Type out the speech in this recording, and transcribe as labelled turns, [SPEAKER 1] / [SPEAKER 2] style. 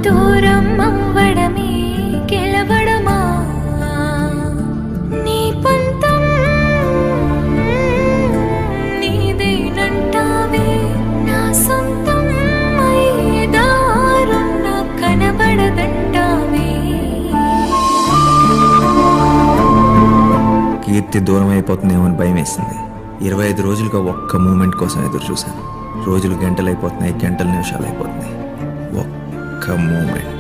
[SPEAKER 1] దూరం అవ్వడమే గెలవడమా నీ పంతం నీదేనంటావే నా సొంతం అయ్యేదారుం నా కనబడదంటావే
[SPEAKER 2] కీర్తి దూరం అయిపోతుందేమో అని భయం వేసింది. 25 రోజులుగా ఒక్క మూమెంట్ కోసం ఎదురు చూశాను. రోజులు గంటలు అయిపోతున్నాయి, గంటలు నిమిషాలు అయిపోతున్నాయి. ఒక్క మూమెంట్.